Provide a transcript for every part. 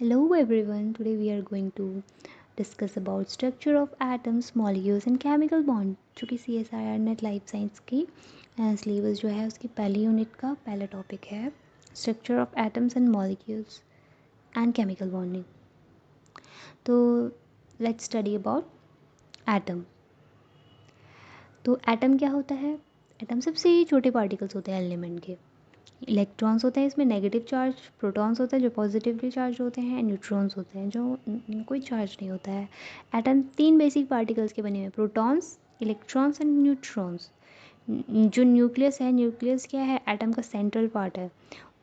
Hello everyone, today we are going to discuss about structure of atoms, molecules and chemical bond जो कि CSIR net life science की syllabus जो है उसकी पहली यूनिट का पहला टॉपिक है structure of atoms and molecules and chemical bonding. तो लेट्स स्टडी अबाउट एटम। तो एटम क्या होता है? एटम सबसे छोटे पार्टिकल्स होते हैं एलिमेंट के। इलेक्ट्रॉन्स होते हैं इसमें नेगेटिव चार्ज, प्रोटॉन्स होते हैं जो पॉजिटिवली चार्ज होते हैं, न्यूट्रॉन्स होते हैं जो कोई चार्ज नहीं होता है। एटम तीन बेसिक पार्टिकल्स के बने हुए हैं, प्रोटॉन्स, इलेक्ट्रॉन्स एंड न्यूट्रॉन्स। जो न्यूक्लियस है, न्यूक्लियस क्या है? एटम का सेंट्रल पार्ट है।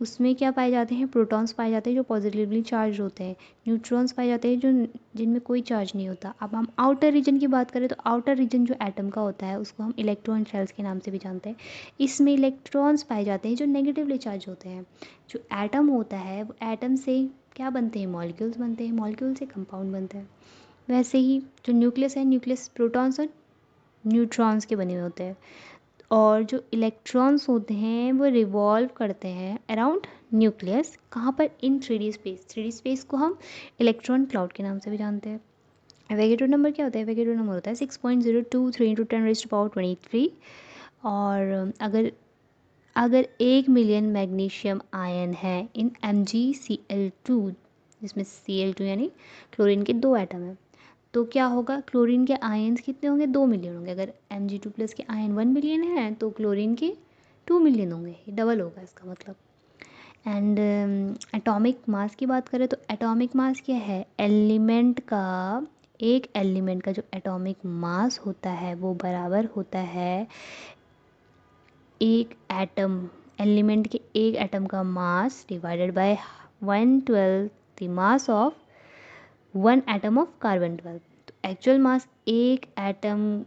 उसमें क्या पाए जाते हैं? प्रोटॉन्स पाए जाते हैं जो पॉजिटिवली चार्ज होते हैं, न्यूट्रॉन्स पाए जाते हैं जो जिनमें कोई चार्ज नहीं होता। अब हम आउटर रीजन की बात करें तो आउटर रीजन जो एटम का होता है उसको हम इलेक्ट्रॉन शेल्स के नाम से भी जानते हैं। इसमें इलेक्ट्रॉन्स पाए जाते हैं जो नेगेटिवली चार्ज होते हैं। जो एटम होता है वो एटम से क्या बनते हैं? मॉलिक्यूल्स बनते हैं, मॉलिक्यूल से कंपाउंड बनते हैं। वैसे ही जो न्यूक्लियस है, न्यूक्लियस प्रोटॉन्स और न्यूट्रॉन्स के बने हुए होते हैं। और जो इलेक्ट्रॉन्स होते हैं वो रिवॉल्व करते हैं अराउंड न्यूक्लियस। कहाँ पर? इन 3D स्पेस। 3D स्पेस को हम इलेक्ट्रॉन क्लाउड के नाम से भी जानते हैं। वेगेटो नंबर क्या होता है? वेगेटो नंबर होता है 6.023 × 10⁻23। और अगर 1 मिलियन मैग्नीशियम आयन है इन MgCl2, जिसमें Cl2 यानी क्लोरीन के दो एटम हैं, तो क्या होगा? क्लोरीन के आयन्स कितने होंगे? 2 मिलियन होंगे। अगर Mg2+ के आयन 1 मिलियन हैं तो क्लोरीन के 2 मिलियन होंगे, ये डबल होगा इसका मतलब। एंड एटॉमिक मास की बात करें तो एटॉमिक मास क्या है? एक एलिमेंट का जो एटॉमिक मास होता है वो बराबर होता है एक एटम, एलिमेंट के एक एटम का mass divided by 1/12 the mass of one atom of carbon 12। तो एक्चुअल मास एक एटम,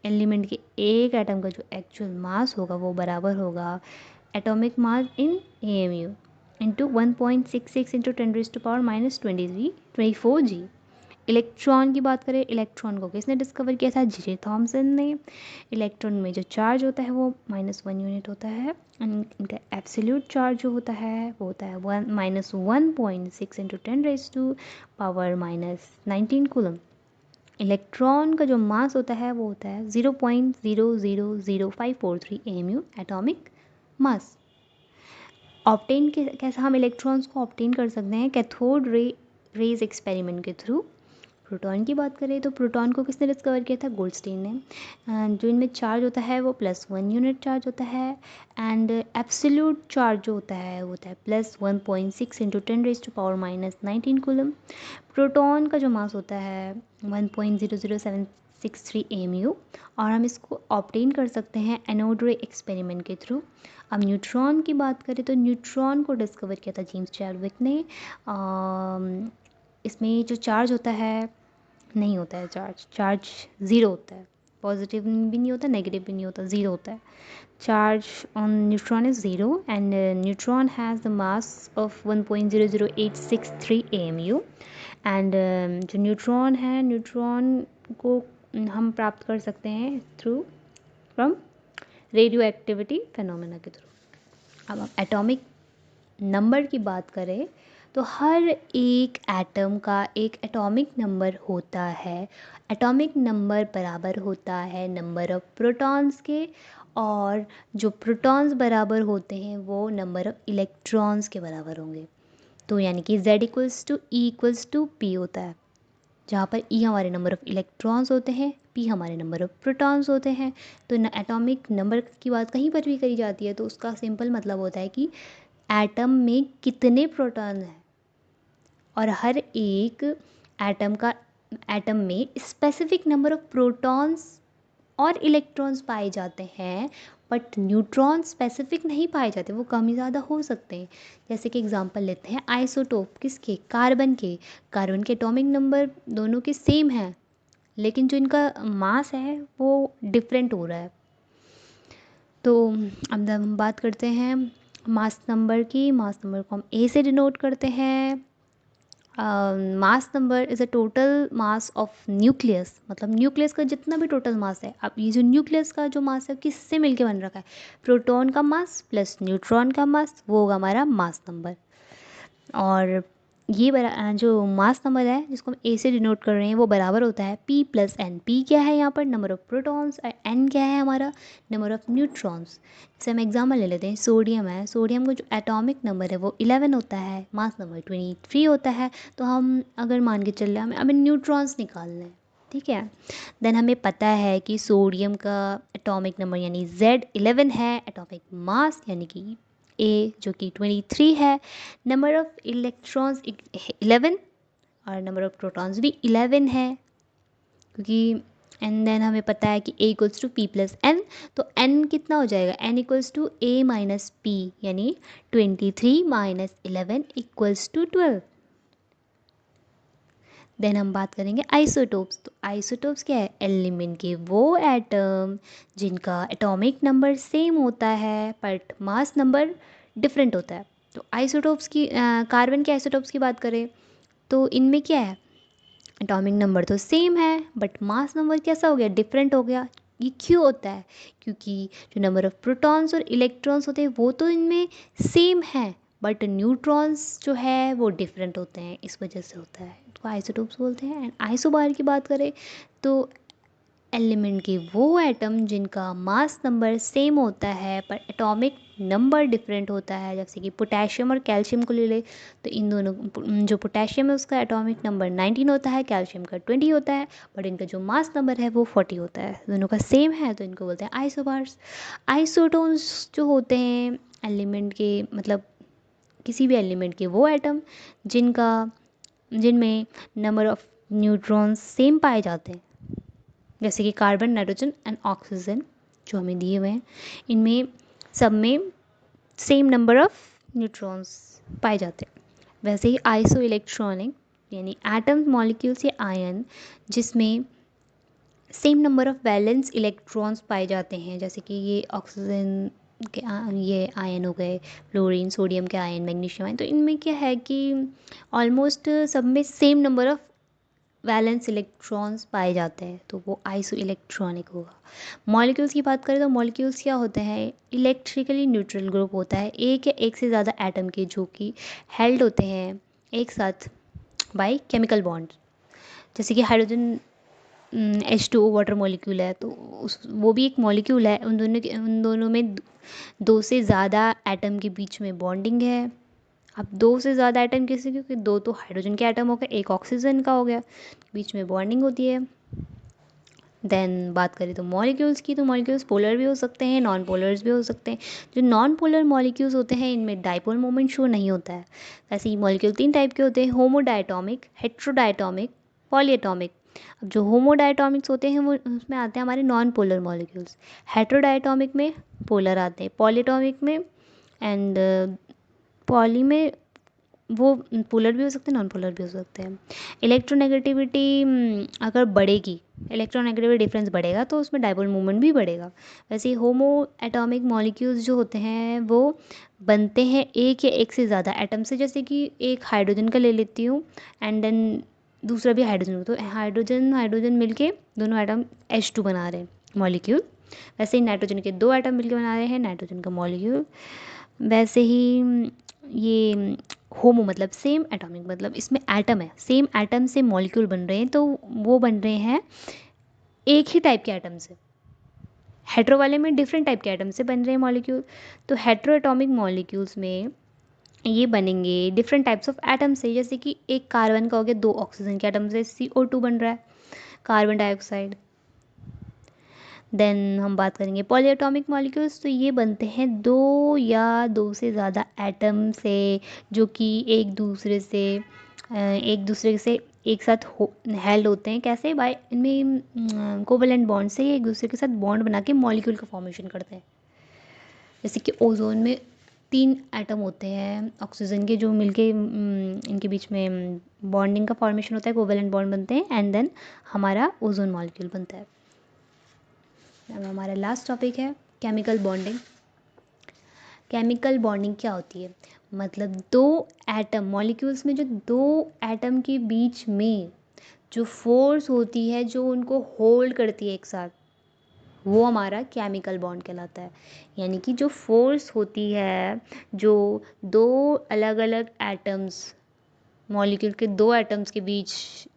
एलिमेंट के एक एटम का जो एक्चुअल मास होगा वो बराबर होगा एटॉमिक मास इन AMU इंटू 1.66 × 10⁻⁻24 G। इलेक्ट्रॉन की बात करें, इलेक्ट्रॉन को किसने डिस्कवर किया था? J. थॉमसन ने। इलेक्ट्रॉन में जो चार्ज होता है वो -1 यूनिट होता है। इनका एब्सोल्यूट चार्ज जो होता है वो होता है -1.6 × 10⁻⁻19 कूलम। इलेक्ट्रॉन का जो मास होता है वो होता है 0.000543 AMU एटॉमिक मास। ऑप्टेन कैसे हम इलेक्ट्रॉन्स को ऑप्टेन कर सकते हैं? कैथोड रेज एक्सपेरिमेंट के थ्रू। प्रोटॉन की बात करें तो प्रोटॉन को किसने डिस्कवर किया था? गोल्डस्टीन ने। जो इनमें चार्ज होता है वो +1 यूनिट चार्ज होता है। एंड एब्सोल्यूट चार्ज जो होता है वो होता है +1.6 × 10⁻⁻19 कूलम। प्रोटॉन का जो मास होता है 1.00763 AMU और हम इसको ऑब्टेन कर सकते हैं एनोड रे एक्सपेरिमेंट के थ्रू। अब न्यूट्रॉन की बात करें तो न्यूट्रॉन को डिस्कवर किया था जेम्स चैडविक ने। इसमें जो चार्ज होता है नहीं होता है, चार्ज ज़ीरो होता है, पॉजिटिव भी नहीं होता, नेगेटिव भी नहीं होता, ज़ीरो होता है। Charge on neutron is zero and neutron has the mass of 1.00863 AMU। And जो न्यूट्रॉन है, न्यूट्रॉन को हम प्राप्त कर सकते हैं फ्रॉम रेडियो एक्टिविटी फेनोमेना के थ्रू। अब हम एटॉमिक नंबर की बात करें तो हर एक एटम का एक एटॉमिक नंबर होता है। एटॉमिक नंबर बराबर होता है नंबर ऑफ प्रोटॉन्स के, और जो प्रोटॉन्स बराबर होते हैं वो नंबर ऑफ इलेक्ट्रॉन्स के बराबर होंगे। तो यानी कि Z = P होता है, जहाँ पर E हमारे नंबर ऑफ़ इलेक्ट्रॉन्स होते हैं, P हमारे नंबर ऑफ़ प्रोटॉन्स होते हैं। तो एटॉमिक नंबर की बात कहीं पर भी करी जाती है तो उसका सिंपल मतलब होता है कि एटम में कितने प्रोटॉन हैं, और हर एक एटम में स्पेसिफिक नंबर ऑफ़ प्रोटॉन्स और इलेक्ट्रॉन्स पाए जाते हैं, बट न्यूट्रॉन स्पेसिफिक नहीं पाए जाते, वो कम ही ज़्यादा हो सकते हैं। जैसे कि एग्जांपल लेते हैं आइसोटोप किसके? कार्बन के। कार्बन के एटॉमिक नंबर दोनों के सेम हैं, लेकिन जो इनका मास है वो डिफरेंट हो रहा है। तो अब हम बात करते हैं मास नंबर की। मास नंबर को हम A से डिनोट करते हैं। Mass number is a total mass of nucleus, मतलब न्यूक्लियस का जितना भी टोटल मास है। अब ये जो न्यूक्लियस का जो मास है किससे मिलके बन रखा है? प्रोटॉन का मास प्लस न्यूट्रॉन का मास, वो होगा हमारा मास नंबर। और जो मास नंबर है जिसको हम ए से डिनोट कर रहे हैं वो बराबर होता है P प्लस एन। पी क्या है यहाँ पर, नंबर ऑफ प्रोटॉन्स, और एन क्या है हमारा, नंबर ऑफ न्यूट्रॉन्स। जैसे हम एग्जाम्पल ले लेते हैं, सोडियम है, सोडियम का जो एटॉमिक नंबर है वो 11 होता है, मास नंबर 23 होता है। तो हम अगर मान के चल रहे हैं हमें न्यूट्रॉन्स निकालने हैं, ठीक है। देन हमें पता है कि सोडियम का एटॉमिक नंबर यानी Z11 है, एटॉमिक मास यानी कि ए जो कि 23 है, नंबर ऑफ इलेक्ट्रॉन्स 11 और नंबर ऑफ प्रोटॉन्स भी 11 है, क्योंकि एंड देन हमें पता है कि A equals to P plus N. तो n कितना हो जाएगा, n equals to A minus P, यानी 23 माइनस 11 इक्वल्स टू 12। देन हम बात करेंगे आइसोटोप्स। तो आइसोटोप्स क्या है, एलिमेंट के वो एटम जिनका एटॉमिक नंबर सेम होता है बट मास नंबर डिफरेंट होता है। तो आइसोटोप्स की कार्बन के आइसोटोप्स की बात करें तो इनमें क्या है, एटॉमिक नंबर तो सेम है बट मास नंबर कैसा हो गया, डिफरेंट हो गया। ये क्यों होता है, क्योंकि जो नंबर ऑफ प्रोटॉन्स और इलेक्ट्रॉन्स होते हैं वो तो इनमें सेम है बट न्यूट्रॉन्स जो है वो डिफरेंट होते हैं, इस वजह से होता है। इसको आइसोटोप्स बोलते हैं। एंड आइसोबार की बात करें तो एलिमेंट के वो एटम जिनका मास नंबर सेम होता है पर एटॉमिक नंबर डिफरेंट होता है, जैसे कि पोटेशियम और कैल्शियम को ले ले तो इन दोनों जो पोटेशियम है उसका एटॉमिक नंबर 19 होता है, कैल्शियम का 20 होता है, बट इनका जो मास नंबर है वो 40 होता है, दोनों का सेम है तो इनको बोलते हैं आइसोबार्स। आइसोटोन्स जो होते हैं एलिमेंट के, मतलब किसी भी एलिमेंट के वो एटम जिनमें नंबर ऑफ न्यूट्रॉन्स सेम पाए जाते हैं, जैसे कि कार्बन, नाइट्रोजन एंड ऑक्सीजन जो हमें दिए हुए हैं, इनमें सब में सेम नंबर ऑफ न्यूट्रॉन्स पाए जाते हैं। वैसे ही आइसो इलेक्ट्रॉनिक यानी एटम, मॉलिक्यूल्स या आयन जिसमें same number of valence electrons पाए जाते हैं, जैसे कि ये ऑक्सीजन के ये आयन हो गए, फ्लोरीन, सोडियम के आयन, मैग्नीशियम आयन। तो इनमें क्या है कि ऑलमोस्ट सब में same number of valence electrons पाए जाते हैं, तो वो आइसो इलेक्ट्रॉनिक होगा। मॉलिक्यूल्स की बात करें तो मॉलिक्यूल्स क्या होते हैं, इलेक्ट्रिकली न्यूट्रल ग्रुप होता है एक या एक से ज़्यादा एटम के, जो कि हेल्ड होते हैं एक साथ बाय केमिकल बॉन्ड। जैसे कि हाइड्रोजन H2O वाटर मॉलिक्यूल है, तो उस वो भी एक मॉलिक्यूल है, उन दोनों में दो से ज़्यादा एटम के बीच में बॉन्डिंग है। अब दो से ज़्यादा एटम किसी, क्योंकि दो तो हाइड्रोजन के एटम हो गए, एक ऑक्सीजन का हो गया, बीच में बॉन्डिंग होती है। देन बात करें तो मॉलिक्यूल्स की, तो मॉलिक्यूल्स पोलर भी हो सकते हैं, नॉन पोलर्स भी हो सकते हैं। जो नॉन पोलर मॉलिक्यूल्स होते हैं इनमें डाइपोल मोमेंट शो नहीं होता है। ऐसे ही मॉलिक्यूल 3 टाइप के होते हैं, होमोडायटोमिक, हेट्रोडायटोमिक, पॉलीएटोमिक। अब जो होमोडायटोमिक्स होते हैं वो उसमें आते हैं हमारे नॉन पोलर मॉलिक्यूल्स, हेट्रोडायटोमिक में पोलर आते हैं, पॉलीएटोमिक में एंड पॉली में वो पोलर भी हो सकते हैं, नॉन पोलर भी हो सकते हैं। इलेक्ट्रोनेगेटिविटी अगर बढ़ेगी, इलेक्ट्रोनेगेटिविटी डिफरेंस बढ़ेगा तो उसमें डाइपोल मूवमेंट भी बढ़ेगा। वैसे ही होमो एटॉमिक मॉलिक्यूल्स जो होते हैं वो बनते हैं एक या एक से ज़्यादा एटम से, जैसे कि एक हाइड्रोजन का ले लेती हूँ एंड देन दूसरा भी हाइड्रोजन, तो हाइड्रोजन हाइड्रोजन मिलके दोनों एटम H2 बना रहे हैं मॉलिक्यूल। वैसे ही नाइट्रोजन के 2 एटम मिलके बना रहे हैं नाइट्रोजन का मॉलिक्यूल। वैसे ही ये होमो मतलब सेम, एटॉमिक मतलब इसमें एटम है, सेम एटम से मॉलिक्यूल बन रहे हैं, तो वो बन रहे हैं एक ही टाइप के एटम से। हेट्रो वाले में डिफरेंट टाइप के एटम से बन रहे हैं मॉलिक्यूल। तो हेट्रो एटॉमिक मॉलिक्यूल्स में ये बनेंगे डिफरेंट टाइप्स ऑफ एटम से, जैसे कि एक कार्बन का हो गया, 2 ऑक्सीजन के एटम से CO2 बन रहा है, कार्बन डाइऑक्साइड। देन हम बात करेंगे पॉलीएटॉमिक मॉलिक्यूल्स, तो ये बनते हैं 2 या 2 से ज़्यादा एटम से, जो कि एक दूसरे से एक साथ हेल्ड होते हैं, कैसे, बाय इनमें कोवेलेंट बॉन्ड से एक दूसरे के साथ बॉन्ड बना के मॉलिक्यूल का फॉर्मेशन करते हैं। जैसे कि ओजोन में 3 एटम होते हैं ऑक्सीजन के, जो मिलके इनके बीच में बॉन्डिंग का फॉर्मेशन होता है, कोवेलेंट बॉन्ड बनते हैं एंड देन हमारा ओजोन मॉलिक्यूल बनता है। अब हमारा लास्ट टॉपिक है केमिकल बॉन्डिंग। केमिकल बॉन्डिंग क्या होती है, मतलब 2 एटम, मॉलिक्यूल्स में जो 2 एटम के बीच में जो फोर्स होती है जो उनको होल्ड करती है एक साथ, वो हमारा केमिकल बॉन्ड कहलाता है। यानी कि जो फोर्स होती है, जो 2 अलग अलग एटम्स मॉलिक्यूल के दो एटम्स के बीच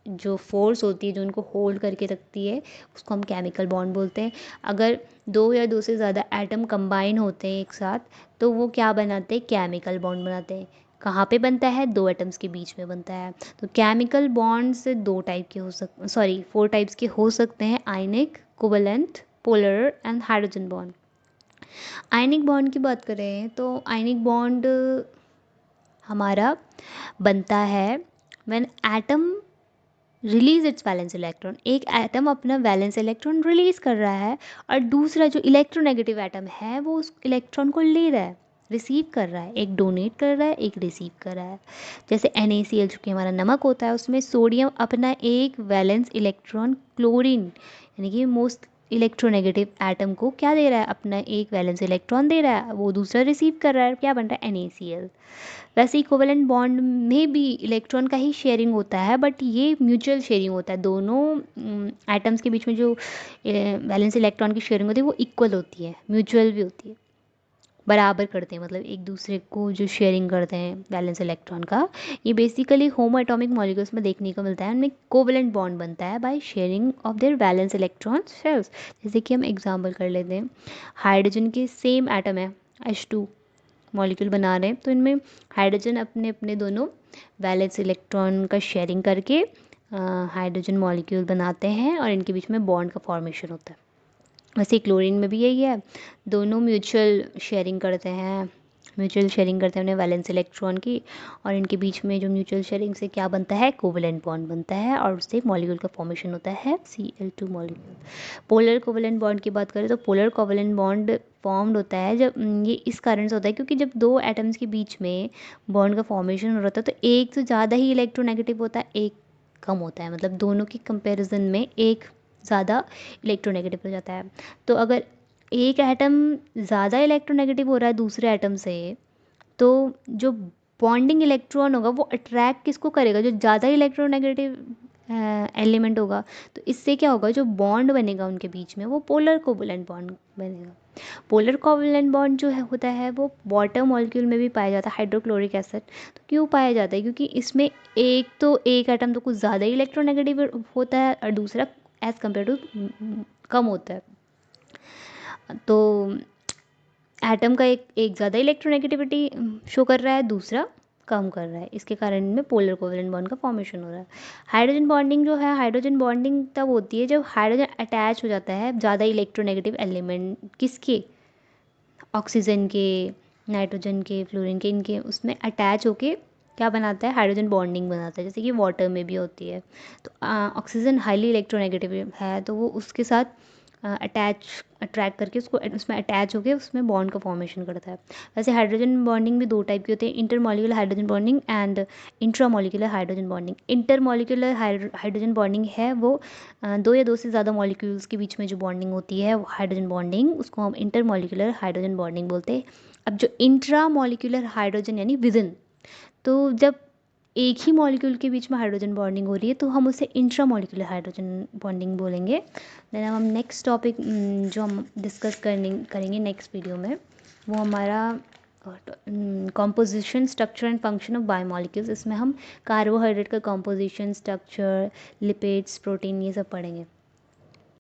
जो फोर्स होती है जो उनको होल्ड करके रखती है उसको हम केमिकल बॉन्ड बोलते हैं। अगर दो या दो से ज़्यादा एटम कंबाइन होते हैं एक साथ तो वो क्या बनाते हैं, केमिकल बॉन्ड बनाते हैं। कहाँ पे बनता है, दो एटम्स के बीच में बनता है। तो केमिकल बॉन्ड्स दो टाइप के हो सक सॉरी 4 टाइप्स के हो सकते हैं, ionic, covalent, polar and hydrogen bond. Ionic bond की बात करें तो आयनिक बॉन्ड हमारा बनता है when atom release its valence electron. एक एटम अपना वैलेंस इलेक्ट्रॉन रिलीज कर रहा है और दूसरा जो इलेक्ट्रोनेगेटिव एटम है वो उस इलेक्ट्रॉन को ले रहा है, रिसीव कर रहा है। एक डोनेट कर रहा है, एक रिसीव कर रहा है। जैसे NaCl जो कि हमारा नमक होता है उसमें सोडियम अपना एक वैलेंस इलेक्ट्रॉन क्लोरीन यानी कि मोस्ट इलेक्ट्रोनेगेटिव एटम को क्या दे रहा है, अपना एक वैलेंस इलेक्ट्रॉन दे रहा है, वो दूसरा रिसीव कर रहा है, क्या बन रहा है, NaCl। वैसे ही कोवेलेंट बॉन्ड में भी इलेक्ट्रॉन का ही शेयरिंग होता है बट ये म्यूचुअल शेयरिंग होता है। दोनों एटम्स के बीच में जो वैलेंस इलेक्ट्रॉन की शेयरिंग होती है वो इक्वल होती है, म्यूचुअल भी होती है, बराबर करते हैं, मतलब एक दूसरे को जो शेयरिंग करते हैं वैलेंस इलेक्ट्रॉन का। ये बेसिकली होमो एटॉमिक मॉलिक्यूल्स में देखने को मिलता है, उनमें कोवेलेंट बॉन्ड बनता है by sharing of their valence electron shells. जैसे कि हम एग्जांपल कर लेते हैं, हाइड्रोजन के सेम एटम है, H2 मॉलिक्यूल बना रहे हैं तो इनमें हाइड्रोजन अपने अपने दोनों वैलेंस इलेक्ट्रॉन का शेयरिंग करके हाइड्रोजन मॉलिक्यूल बनाते हैं और इनके बीच में बॉन्ड का फॉर्मेशन होता है। वैसे क्लोरीन में भी यही है, दोनों म्यूचुअल शेयरिंग करते हैं, म्यूचुअल शेयरिंग करते हैं अपने वैलेंस इलेक्ट्रॉन की, और इनके बीच में जो म्यूचुअल शेयरिंग से क्या बनता है, कोवेलेंट बॉन्ड बनता है और उससे मॉलिक्यूल का फॉर्मेशन होता है Cl2 molecule. Polar covalent bond की बात करें तो पोलर कोवेलेंट बॉन्ड फॉर्म्ड होता है जब ये इस कारण से होता है क्योंकि जब दो एटम्स के बीच में बॉन्ड का फॉर्मेशन हो रहा होता है तो एक तो ज़्यादा ही इलेक्ट्रोनेगेटिव होता है, एक कम होता है, मतलब दोनों की कंपैरिजन में एक ज़्यादा इलेक्ट्रोनेगेटिव हो जाता है। तो अगर एक एटम ज़्यादा इलेक्ट्रोनेगेटिव हो रहा है दूसरे एटम से तो जो बॉन्डिंग इलेक्ट्रॉन होगा वो अट्रैक्ट किसको करेगा, जो ज़्यादा इलेक्ट्रोनेगेटिव एलिमेंट होगा। तो इससे क्या होगा, जो बॉन्ड बनेगा उनके बीच में वो पोलर कोवलेंट बॉन्ड बनेगा। पोलर कोवलेंट बॉन्ड जो है होता है वो वाटर मॉलिक्यूल में भी पाया जाता है, हाइड्रोक्लोरिक एसिड। तो क्यों पाया जाता है, क्योंकि इसमें एक एटम तो कुछ ज़्यादा ही इलेक्ट्रोनेगेटिव होता है और दूसरा एज़ कम्पेयर टू कम होता है। तो एटम का एक ज़्यादा इलेक्ट्रोनेगेटिविटी शो कर रहा है, दूसरा कम कर रहा है, इसके कारण इनमें पोलर कोवेलेंट बॉन्ड का फॉर्मेशन हो रहा है। हाइड्रोजन बॉन्डिंग जो है, हाइड्रोजन बॉन्डिंग तब होती है जब हाइड्रोजन अटैच हो जाता है ज़्यादा इलेक्ट्रोनेगेटिव एलिमेंट, किसके, ऑक्सीजन के, नाइट्रोजन के, फ्लोरीन के, इनके उसमें अटैच होके क्या बनाता है, हाइड्रोजन बॉन्डिंग बनाता है, जैसे कि वाटर में भी होती है। तो ऑक्सीजन हाईली इलेक्ट्रोनेगेटिव है तो वो उसके साथ अट्रैक्ट करके उसको उसमें अटैच होकर उसमें बॉन्ड का फॉर्मेशन करता है। वैसे हाइड्रोजन बॉन्डिंग भी दो टाइप की होती है, intermolecular hydrogen bonding and intramolecular hydrogen bonding. Intermolecular hydrogen bonding है वो दो या दो से ज़्यादा मॉलिक्यूल्स के बीच में जो बॉन्डिंग होती है वो हाइड्रोजन बॉन्डिंग, उसको हम इंटरमॉलिक्यूलर हाइड्रोजन बॉन्डिंग बोलते हैं। अब जो इंट्रामॉलिक्यूलर हाइड्रोजन यानी विदिन, तो जब एक ही मॉलिक्यूल के बीच में हाइड्रोजन बॉन्डिंग हो रही है तो हम उसे इंट्रामॉलिक्यूलर हाइड्रोजन बॉन्डिंग बोलेंगे। देन अब हम नेक्स्ट टॉपिक जो हम डिस्कस करेंगे नेक्स्ट वीडियो में वो हमारा composition, structure and function of biomolecules. इसमें हम कार्बोहाइड्रेट का कॉम्पोजिशन, स्ट्रक्चर, लिपिड्स, प्रोटीन, ये सब पढ़ेंगे।